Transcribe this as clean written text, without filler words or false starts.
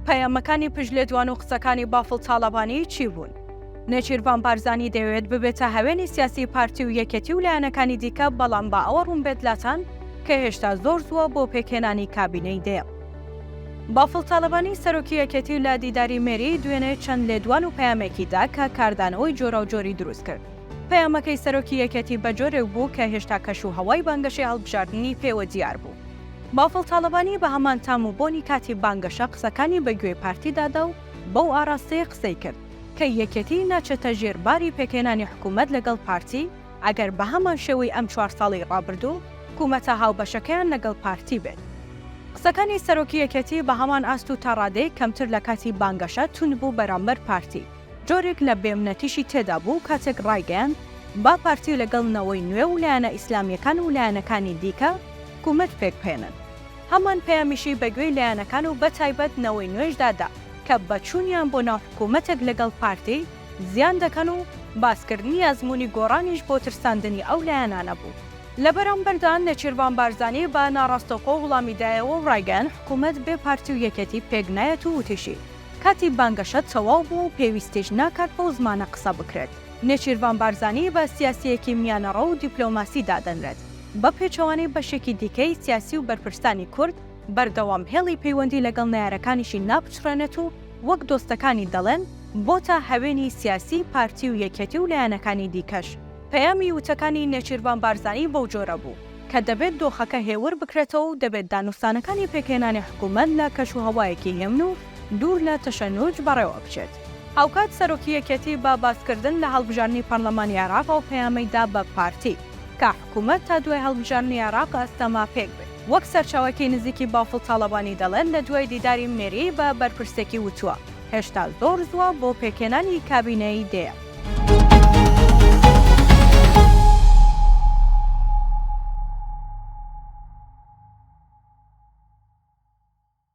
پەیامەکانی پشتلێدوان و قسەکانی بافڵ تاڵەبانی چی بوون؟ نێچیروان بارزانی دەوێت ببێتە هەوێنی سیاسی پارتی و یەکێتی و لایەنەکانی دیکە، بەڵام با ئەوە ڕوون بێت لاتان کە هێشتا زۆر زووە بۆ پێکهێنانی کابینەی دێ. بافڵ تاڵەبانی سەرۆکی یەکێتی لە دیداری مێری دوێنێ چەند لێدوان و پەیامێکیدا کە کاردانەوەی جۆرە و جۆری دروست کرد. پەیامەکەی سەرۆکی یەکێتی بە جۆرێک بوو کە هێشتا کەش و هەوای بانگەشی هەڵبژاردننی پێوە دیار بوو. بافڵ تاڵەبانی بە هەمان تام و بۆنی کاتی بانگەشە قسەکانی بەگوێی پارتیدادا و بەو ئاراستەیە قسەی کرد کە یەکێتی ناچێتە ژێرباری پێکهێنانی حکوومەت لەگەڵ پارتی ئەگەر بە هەمان شێوەی ئەم 4 ساڵی ڕابردوو حکوومەتە هاوبەشەکەیان لەگەڵ پارتی بێت. قسەکانی سەرۆکی یەکێتی بە هەمان ئاست و تاڕادەی کەمتر لە کاتی بانگەشە تون بوو بەرامبەر پارتی، جۆرێک لە بێمنەتیشی تێدا بوو کاتێک ڕایگەیاند با پارتی لەگەڵنەوەی نوێ و لایەنە ئیسلامیەکان و لایەنەکانی دیکە حکوومەت پێکبهێنن. هەمان پەیامیشی بەگوێی لایەنەکان و بەتایبەت نەوەی نوێژدادا کە بەچوونیان بۆ ناو حکوومەتێک لەگەڵ پارتی زیان دەکەن و باسکردنی ئەزموونی گۆڕانیش بۆ ترساندنی ئەو لایەنانە بوو. لە بەرامبەردا نێچیروان بارزانی بە ناڕاستەوخۆ وڵامیدایەوە و ڕایگەیاند حکوومەت بێ پارتی و یەکێتی پێک نایەت و وتیشی کاتی بانگەشە تەواو بوو و پێویستیش ناکات بەو زمانە قسە بکرێت. نێچیروان بارزانی بە سیاسیەکی میانەڕە و دیپلۆماسی دادەنرێت بە پێچەوانەی بەشێکی دیکەی سیاسی و بەرپرسانی کورد بەردەوام هێڵی پەیوەندی لەگەڵ نایارەکانیشی ناپچڕێنێت و وەک دۆستەکانی دەڵێن بۆتە هەوێنی سیاسی پارتی و یەکێتی و لایەنەکانی دیکەش. پەیامی وتەکانی نێچیروان بارزانی بەو جۆرە بوو کە دەبێت دۆخەکە هێور بکرێتەوە و دەبێت دانوستانەکانی پێکهێنانی حکوومەت لە کەش و هەوایەکی هێمن و دوور لە تەشەنوج بەڕێوە بچێت. هاوکات سەرۆکی یەکێتی بە باسکردن لە هەڵبژاردننی پەرلەمانی عێراق و پەیامەیدا بە پارتی کە حکوومەت تا دوای هەڵبژاردننی عێراق ئەستەما پێک بێت. وەک سەرچاوەکی نزیکی بافڵ تاڵەبانی دەڵێن لە دوای دیداری مێری بە بەرپرسێکی وتووە هێشتا زۆر زووە بۆ پێکهێنانی کابینەی دێ.